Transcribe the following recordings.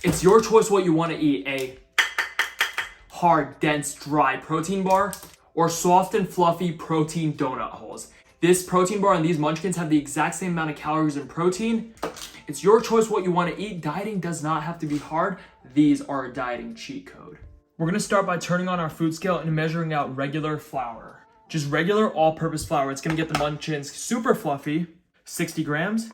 It's your choice what you want to eat, a hard, dense, dry protein bar or soft and fluffy protein donut holes. This protein bar and these munchkins have the exact same amount of calories and protein. It's your choice what you want to eat. Dieting does not have to be hard. These are a dieting cheat code. We're gonna start by turning on our food scale and measuring out regular flour. Just regular all-purpose flour. It's gonna get the munchkins super fluffy, 60 grams.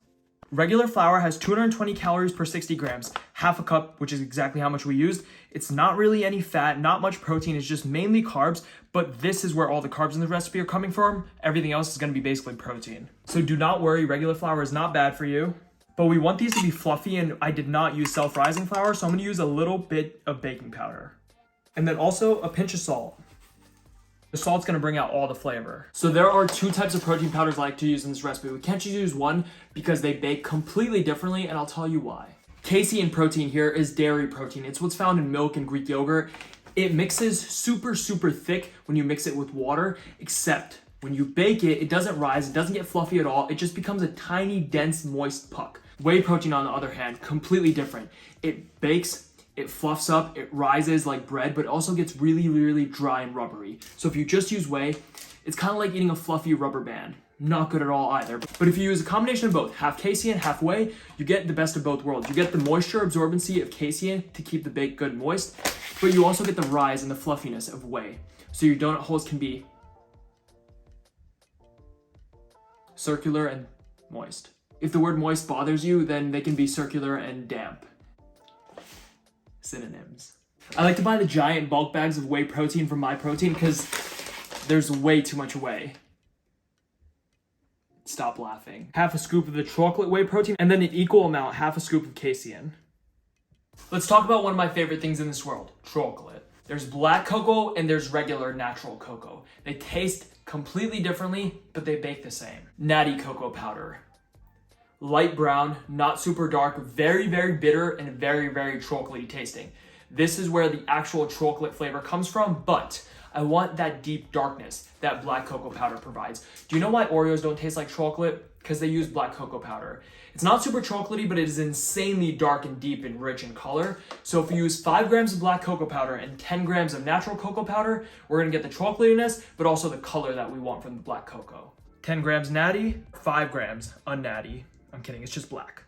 Regular flour has 220 calories per 60 grams, half a cup, which is exactly how much we used. It's not really any fat, not much protein, it's just mainly carbs, but this is where all the carbs in the recipe are coming from. Everything else is gonna be basically protein. So do not worry, regular flour is not bad for you, but we want these to be fluffy, and I did not use self-rising flour, so I'm gonna use a little bit of baking powder. And then also a pinch of salt. The salt's gonna bring out all the flavor. So there are two types of protein powders I like to use in this recipe. We can't just use one because they bake completely differently, and I'll tell you why. Casein protein here is dairy protein. It's what's found in milk and Greek yogurt. It mixes super thick when you mix it with water, except when you bake it, it doesn't rise, it doesn't get fluffy at all. It just becomes a tiny, dense, moist puck. Whey protein, on the other hand, completely different. It bakes, it fluffs up, it rises like bread, but it also gets really dry and rubbery. So if you just use whey, it's kind of like eating a fluffy rubber band. Not good at all either. But if you use a combination of both, half casein, half whey, you get the best of both worlds. You get the moisture absorbency of casein to keep the baked good moist, but you also get the rise and the fluffiness of whey. So your donut holes can be circular and moist. If the word moist bothers you, then they can be circular and damp. Synonyms. I like to buy the giant bulk bags of whey protein from MyProtein because there's way too much whey. Stop laughing. Half a scoop of the chocolate whey protein, and then an equal amount, half a scoop of casein. Let's talk about one of my favorite things in this world, chocolate. There's black cocoa and there's regular natural cocoa. They taste completely differently, but they bake the same. Natty cocoa powder. Light brown, not super dark, very bitter and very chocolatey tasting. This is where the actual chocolate flavor comes from, but I want that deep darkness that black cocoa powder provides. Do you know why Oreos don't taste like chocolate? Because they use black cocoa powder. It's not super chocolatey, but it is insanely dark and deep and rich in color. So if we use 5 grams of black cocoa powder and 10 grams of natural cocoa powder, we're gonna get the chocolatiness, but also the color that we want from the black cocoa. 10 grams natty, 5 grams unnatty. I'm kidding, it's just black.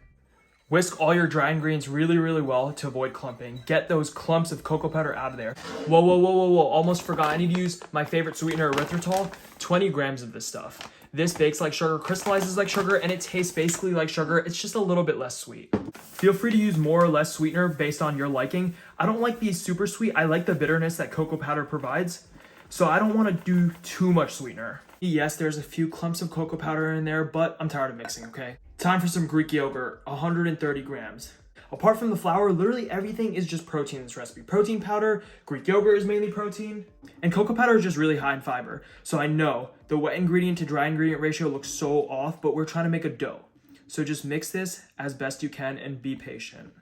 Whisk all your dry ingredients really well to avoid clumping. Get those clumps of cocoa powder out of there. Whoa, almost forgot. I need to use my favorite sweetener, erythritol. 20 grams of this stuff. This bakes like sugar, crystallizes like sugar, and it tastes basically like sugar. It's just a little bit less sweet. Feel free to use more or less sweetener based on your liking. I don't like these super sweet. I like the bitterness that cocoa powder provides, so I don't want to do too much sweetener. Yes, there's a few clumps of cocoa powder in there, but I'm tired of mixing, okay? Time for some Greek yogurt, 130 grams. Apart from the flour, literally everything is just protein in this recipe. Protein powder, Greek yogurt is mainly protein, and cocoa powder is just really high in fiber. So I know the wet ingredient to dry ingredient ratio looks so off, but we're trying to make a dough. So just mix this as best you can and be patient.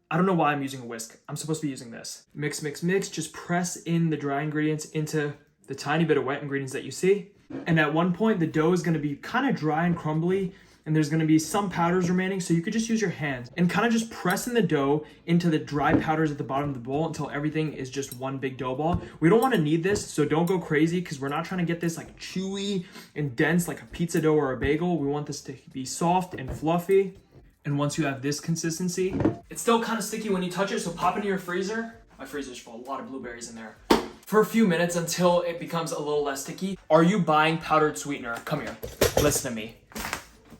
I don't know why I'm using a whisk. I'm supposed to be using this. Mix, just press in the dry ingredients into the tiny bit of wet ingredients that you see. And at one point, the dough is gonna be kind of dry and crumbly, and there's gonna be some powders remaining, so you could just use your hands and kind of just press in the dough into the dry powders at the bottom of the bowl until everything is just one big dough ball. We don't wanna knead this, so don't go crazy, because we're not trying to get this like chewy and dense like a pizza dough or a bagel. We want this to be soft and fluffy. And once you have this consistency, it's still kind of sticky when you touch it, so pop it in your freezer. My freezer's full, a lot of blueberries in there. For a few minutes until it becomes a little less sticky. Are you buying powdered sweetener? Come here, listen to me.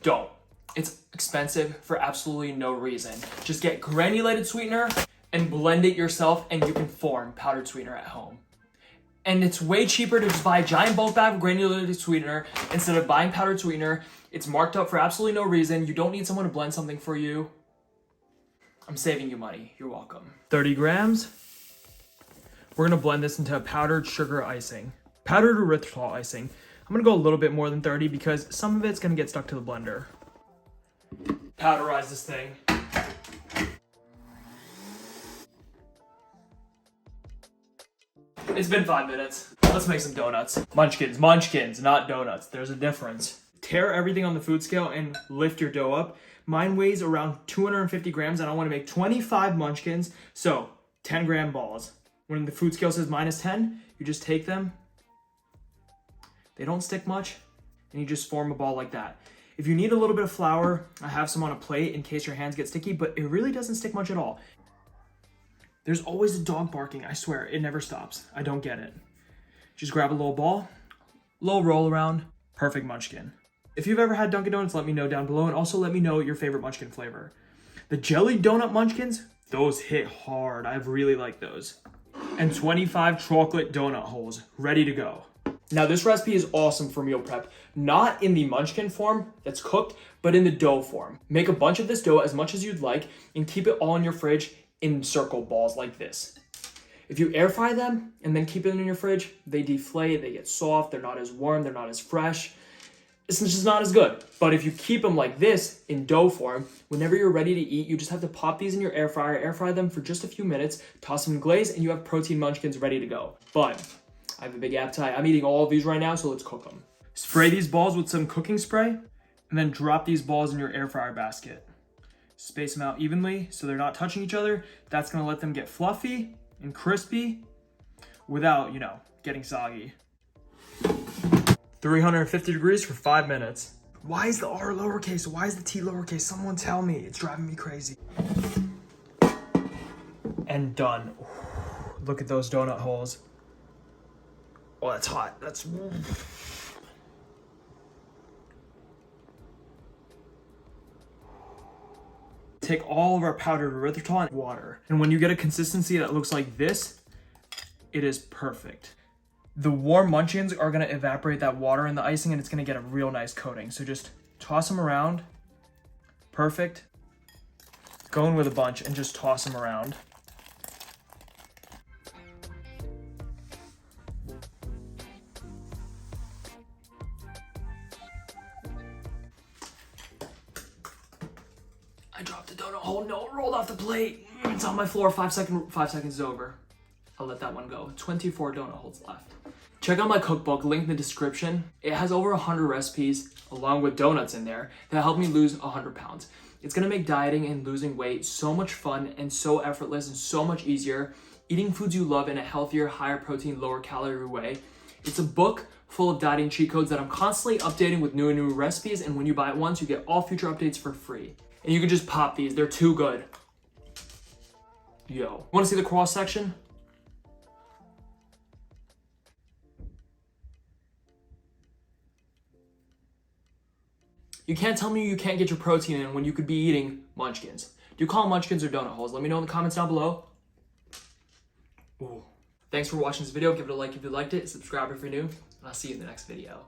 Don't. It's expensive for absolutely no reason. Just get granulated sweetener and blend it yourself, and you can form powdered sweetener at home. And it's way cheaper to just buy a giant bulk bag of granulated sweetener instead of buying powdered sweetener. It's marked up for absolutely no reason. You don't need someone to blend something for you. I'm saving you money. You're welcome. 30 grams. We're gonna blend this into a powdered sugar icing. Powdered erythritol icing. I'm gonna go a little bit more than 30 because some of it's gonna get stuck to the blender. Powderize this thing. It's been 5 minutes. Let's make some donuts. Munchkins, not donuts. There's a difference. Tear everything on the food scale and lift your dough up. Mine weighs around 250 grams and I want to make 25 munchkins. So 10-gram balls. When the food scale says -10, you just take them. They don't stick much and you just form a ball like that. If you need a little bit of flour, I have some on a plate in case your hands get sticky, but it really doesn't stick much at all. There's always a dog barking, I swear, it never stops. I don't get it. Just grab a little ball, little roll around, perfect munchkin. If you've ever had Dunkin' Donuts, let me know down below, and also let me know your favorite munchkin flavor. The jelly donut munchkins, those hit hard. I really like those. And 25 chocolate donut holes, ready to go. Now this recipe is awesome for meal prep, not in the munchkin form that's cooked, but in the dough form. Make a bunch of this dough as much as you'd like and keep it all in your fridge in circle balls like this. If you air fry them and then keep it in your fridge, they deflate, they get soft, they're not as warm, they're not as fresh. It's just not as good. But if you keep them like this in dough form, whenever you're ready to eat, you just have to pop these in your air fryer, air fry them for just a few minutes, toss them in glaze, and you have protein munchkins ready to go. But I have a big appetite. I'm eating all of these right now, so let's cook them. Spray these balls with some cooking spray, and then drop these balls in your air fryer basket. Space them out evenly so they're not touching each other. That's gonna let them get fluffy and crispy without, getting soggy. 350 degrees for 5 minutes. Why is the R lowercase? Why is the T lowercase? Someone tell me. It's driving me crazy. And done. Look at those donut holes. Oh, that's hot. That's... Take all of our powdered erythritol and water. And when you get a consistency that looks like this, it is perfect. The warm munchkins are gonna evaporate that water in the icing and it's gonna get a real nice coating. So just toss them around. Perfect. Go in with a bunch and just toss them around. I dropped the donut hole. No, it rolled off the plate. It's on my floor. 5 seconds is over. I'll let that one go. 24 donut holes left. Check out my cookbook, link in the description. It has over 100 recipes, along with donuts in there, that helped me lose 100 pounds. It's gonna make dieting and losing weight so much fun and so effortless and so much easier. Eating foods you love in a healthier, higher protein, lower calorie way. It's a book full of dieting cheat codes that I'm constantly updating with new and new recipes, and when you buy it once, you get all future updates for free. And you can just pop these, they're too good. Yo. Wanna see the cross section? You can't tell me you can't get your protein in when you could be eating munchkins. Do you call them munchkins or donut holes? Let me know in the comments down below. Ooh. Thanks for watching this video. Give it a like if you liked it. Subscribe if you're new. And I'll see you in the next video.